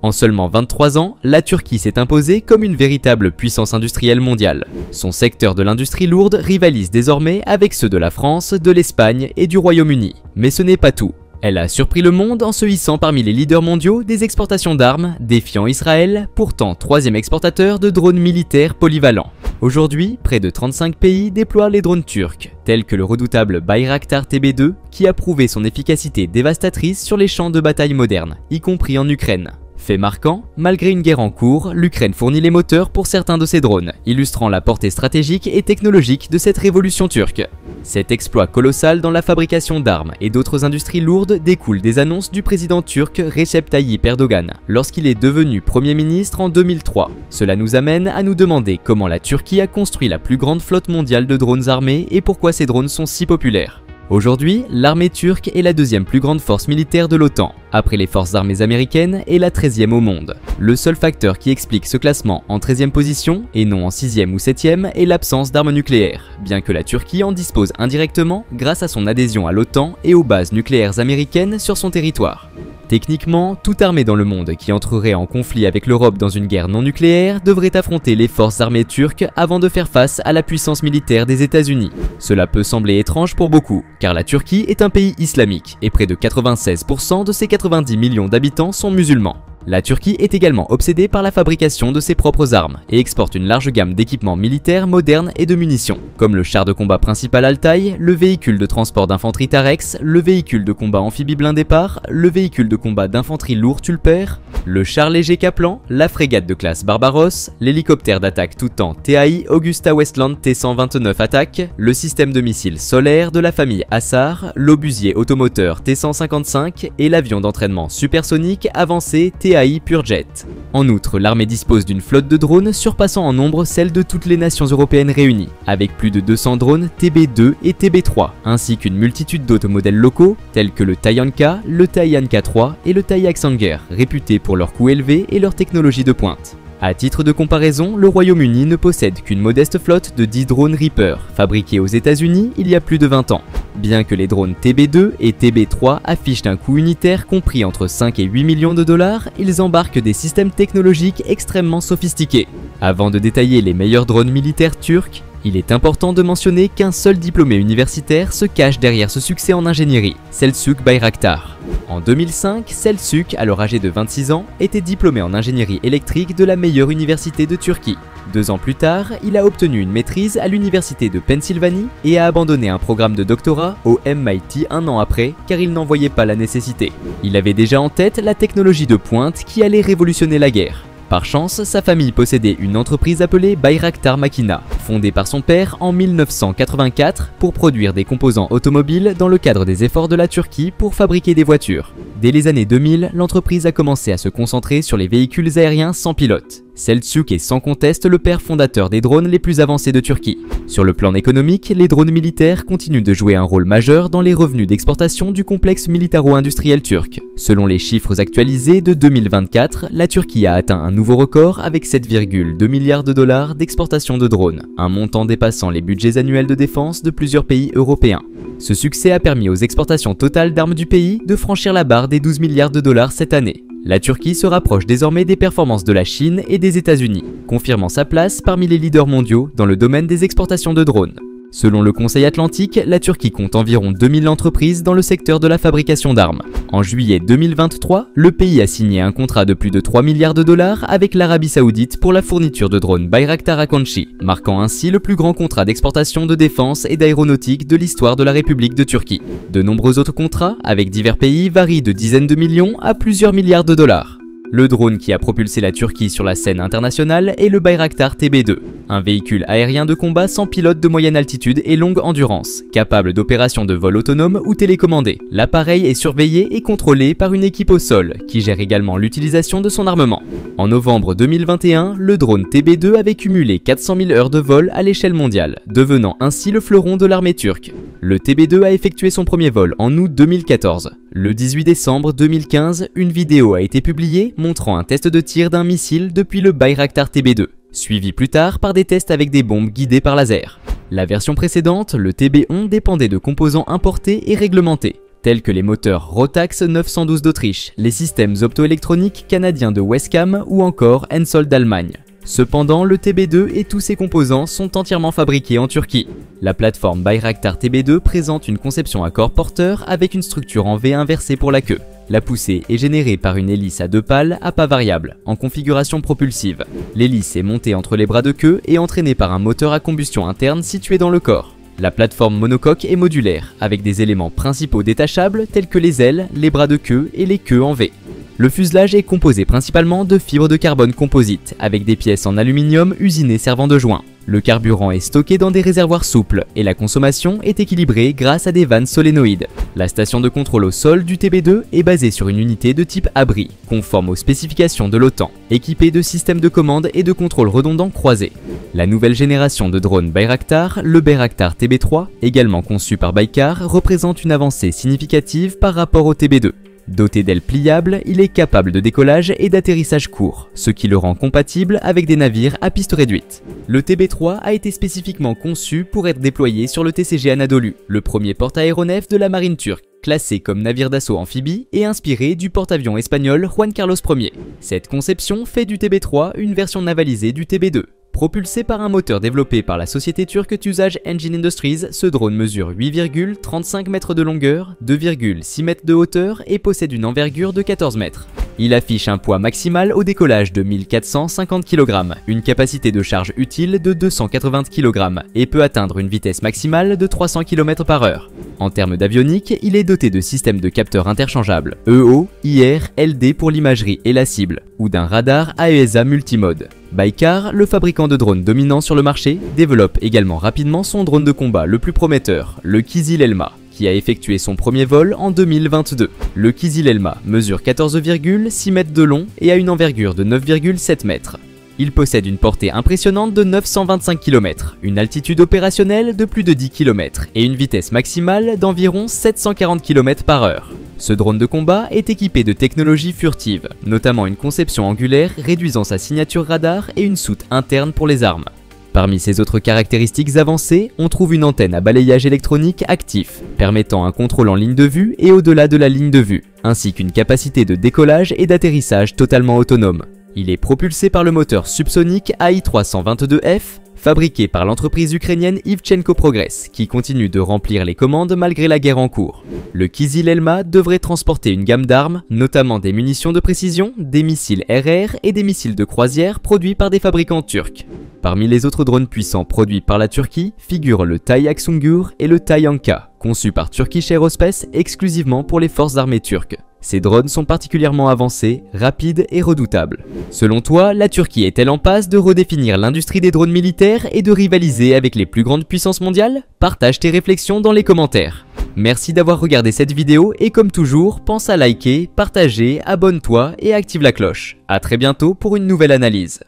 En seulement 23 ans, la Turquie s'est imposée comme une véritable puissance industrielle mondiale. Son secteur de l'industrie lourde rivalise désormais avec ceux de la France, de l'Espagne et du Royaume-Uni. Mais ce n'est pas tout. Elle a surpris le monde en se hissant parmi les leaders mondiaux des exportations d'armes, défiant Israël, pourtant troisième exportateur de drones militaires polyvalents. Aujourd'hui, près de 35 pays déploient les drones turcs, tels que le redoutable Bayraktar TB2, qui a prouvé son efficacité dévastatrice sur les champs de bataille modernes, y compris en Ukraine. Fait marquant, malgré une guerre en cours, l'Ukraine fournit les moteurs pour certains de ses drones, illustrant la portée stratégique et technologique de cette révolution turque. Cet exploit colossal dans la fabrication d'armes et d'autres industries lourdes découle des annonces du président turc Recep Tayyip Erdogan, lorsqu'il est devenu Premier ministre en 2003. Cela nous amène à nous demander comment la Turquie a construit la plus grande flotte mondiale de drones armés et pourquoi ces drones sont si populaires. Aujourd'hui, l'armée turque est la deuxième plus grande force militaire de l'OTAN, après les forces armées américaines et la 13e au monde. Le seul facteur qui explique ce classement en 13e position, et non en 6e ou 7e, est l'absence d'armes nucléaires, bien que la Turquie en dispose indirectement grâce à son adhésion à l'OTAN et aux bases nucléaires américaines sur son territoire. Techniquement, toute armée dans le monde qui entrerait en conflit avec l'Europe dans une guerre non nucléaire devrait affronter les forces armées turques avant de faire face à la puissance militaire des États-Unis. Cela peut sembler étrange pour beaucoup, car la Turquie est un pays islamique et près de 96% de ses 90 millions d'habitants sont musulmans. La Turquie est également obsédée par la fabrication de ses propres armes et exporte une large gamme d'équipements militaires modernes et de munitions, comme le char de combat principal Altay, le véhicule de transport d'infanterie Tarex, le véhicule de combat amphibie blindé Par, le véhicule de combat d'infanterie lourd Tulper, le char léger Kaplan, la frégate de classe Barbaros, l'hélicoptère d'attaque tout temps TAI Augusta Westland T-129 Attack, le système de missiles solaire de la famille Assar, l'obusier automoteur T-155 et l'avion d'entraînement supersonique avancé TAI Purjet. En outre, l'armée dispose d'une flotte de drones surpassant en nombre celle de toutes les nations européennes réunies, avec plus de 200 drones TB2 et TB3, ainsi qu'une multitude d'autres modèles locaux, tels que le Tayanka, le Tayanka 3 et le Tayaxanger, réputés pour leur coût élevé et leur technologie de pointe. À titre de comparaison, le Royaume-Uni ne possède qu'une modeste flotte de 10 drones Reaper, fabriqués aux États-Unis il y a plus de 20 ans. Bien que les drones TB2 et TB3 affichent un coût unitaire compris entre 5 et 8 millions de dollars, ils embarquent des systèmes technologiques extrêmement sophistiqués. Avant de détailler les meilleurs drones militaires turcs, il est important de mentionner qu'un seul diplômé universitaire se cache derrière ce succès en ingénierie, Selçuk Bayraktar. En 2005, Selçuk, alors âgé de 26 ans, était diplômé en ingénierie électrique de la meilleure université de Turquie. 2 ans plus tard, il a obtenu une maîtrise à l'université de Pennsylvanie et a abandonné un programme de doctorat au MIT un an après, car il n'en voyait pas la nécessité. Il avait déjà en tête la technologie de pointe qui allait révolutionner la guerre. Par chance, sa famille possédait une entreprise appelée Bayraktar Makina, fondée par son père en 1984 pour produire des composants automobiles dans le cadre des efforts de la Turquie pour fabriquer des voitures. Dès les années 2000, l'entreprise a commencé à se concentrer sur les véhicules aériens sans pilote. Selçuk est sans conteste le père fondateur des drones les plus avancés de Turquie. Sur le plan économique, les drones militaires continuent de jouer un rôle majeur dans les revenus d'exportation du complexe militaro-industriel turc. Selon les chiffres actualisés de 2024, la Turquie a atteint un nouveau record avec 7,2 milliards de dollars d'exportation de drones, un montant dépassant les budgets annuels de défense de plusieurs pays européens. Ce succès a permis aux exportations totales d'armes du pays de franchir la barre des 12 milliards de dollars cette année. La Turquie se rapproche désormais des performances de la Chine et des États-Unis, confirmant sa place parmi les leaders mondiaux dans le domaine des exportations de drones. Selon le Conseil Atlantique, la Turquie compte environ 2000 entreprises dans le secteur de la fabrication d'armes. En juillet 2023, le pays a signé un contrat de plus de 3 milliards de dollars avec l'Arabie Saoudite pour la fourniture de drones Bayraktar Akonchi, marquant ainsi le plus grand contrat d'exportation de défense et d'aéronautique de l'histoire de la République de Turquie. De nombreux autres contrats, avec divers pays, varient de dizaines de millions à plusieurs milliards de dollars. Le drone qui a propulsé la Turquie sur la scène internationale est le Bayraktar TB2, un véhicule aérien de combat sans pilote de moyenne altitude et longue endurance, capable d'opérations de vol autonome ou télécommandé. L'appareil est surveillé et contrôlé par une équipe au sol, qui gère également l'utilisation de son armement. En novembre 2021, le drone TB2 avait cumulé 400 000 heures de vol à l'échelle mondiale, devenant ainsi le fleuron de l'armée turque. Le TB2 a effectué son premier vol en août 2014. Le 18 décembre 2015, une vidéo a été publiée montrant un test de tir d'un missile depuis le Bayraktar TB2, suivi plus tard par des tests avec des bombes guidées par laser. La version précédente, le TB11, dépendait de composants importés et réglementés. tels que les moteurs Rotax 912 d'Autriche, les systèmes optoélectroniques canadiens de Wescam ou encore Hensoldt d'Allemagne. Cependant, le TB2 et tous ses composants sont entièrement fabriqués en Turquie. La plateforme Bayraktar TB2 présente une conception à corps porteur avec une structure en V inversée pour la queue. La poussée est générée par une hélice à 2 pales à pas variable, en configuration propulsive. L'hélice est montée entre les bras de queue et entraînée par un moteur à combustion interne situé dans le corps. La plateforme monocoque est modulaire, avec des éléments principaux détachables tels que les ailes, les bras de queue et les queues en V. Le fuselage est composé principalement de fibres de carbone composite, avec des pièces en aluminium usinées servant de joint. Le carburant est stocké dans des réservoirs souples et la consommation est équilibrée grâce à des vannes solénoïdes. La station de contrôle au sol du TB2 est basée sur une unité de type abri, conforme aux spécifications de l'OTAN, équipée de systèmes de commande et de contrôle redondants croisés. La nouvelle génération de drones Bayraktar, le Bayraktar TB3, également conçu par Baykar, représente une avancée significative par rapport au TB2. Doté d'ailes pliables, il est capable de décollage et d'atterrissage court, ce qui le rend compatible avec des navires à piste réduite. Le TB3 a été spécifiquement conçu pour être déployé sur le TCG Anadolu, le premier porte-aéronef de la marine turque, classé comme navire d'assaut amphibie et inspiré du porte-avions espagnol Juan Carlos Ier. Cette conception fait du TB3 une version navalisée du TB2. Propulsé par un moteur développé par la société turque TUSAJ Engine Industries, ce drone mesure 8,35 mètres de longueur, 2,6 mètres de hauteur et possède une envergure de 14 mètres. Il affiche un poids maximal au décollage de 1450 kg, une capacité de charge utile de 280 kg et peut atteindre une vitesse maximale de 300 km/h. En termes d'avionique, il est doté de systèmes de capteurs interchangeables EO, IR, LD pour l'imagerie et la cible, ou d'un radar AESA multimode. Baykar, le fabricant de drones dominant sur le marché, développe également rapidement son drone de combat le plus prometteur, le Kizil Elma, qui a effectué son premier vol en 2022. Le Kizil Elma mesure 14,6 mètres de long et a une envergure de 9,7 mètres. Il possède une portée impressionnante de 925 km, une altitude opérationnelle de plus de 10 km et une vitesse maximale d'environ 740 km/h. Ce drone de combat est équipé de technologies furtives, notamment une conception angulaire réduisant sa signature radar et une soute interne pour les armes. Parmi ses autres caractéristiques avancées, on trouve une antenne à balayage électronique actif, permettant un contrôle en ligne de vue et au-delà de la ligne de vue, ainsi qu'une capacité de décollage et d'atterrissage totalement autonome. Il est propulsé par le moteur subsonique AI-322F, fabriqué par l'entreprise ukrainienne Ivchenko Progress, qui continue de remplir les commandes malgré la guerre en cours. Le Kizil Elma devrait transporter une gamme d'armes, notamment des munitions de précision, des missiles RR et des missiles de croisière produits par des fabricants turcs. Parmi les autres drones puissants produits par la Turquie figurent le TAI Aksungur et le TAI Anka, conçus par Turkish Aerospace exclusivement pour les forces armées turques. Ces drones sont particulièrement avancés, rapides et redoutables. Selon toi, la Turquie est-elle en passe de redéfinir l'industrie des drones militaires et de rivaliser avec les plus grandes puissances mondiales? Partage tes réflexions dans les commentaires. Merci d'avoir regardé cette vidéo et comme toujours, pense à liker, partager, abonne-toi et active la cloche. A très bientôt pour une nouvelle analyse.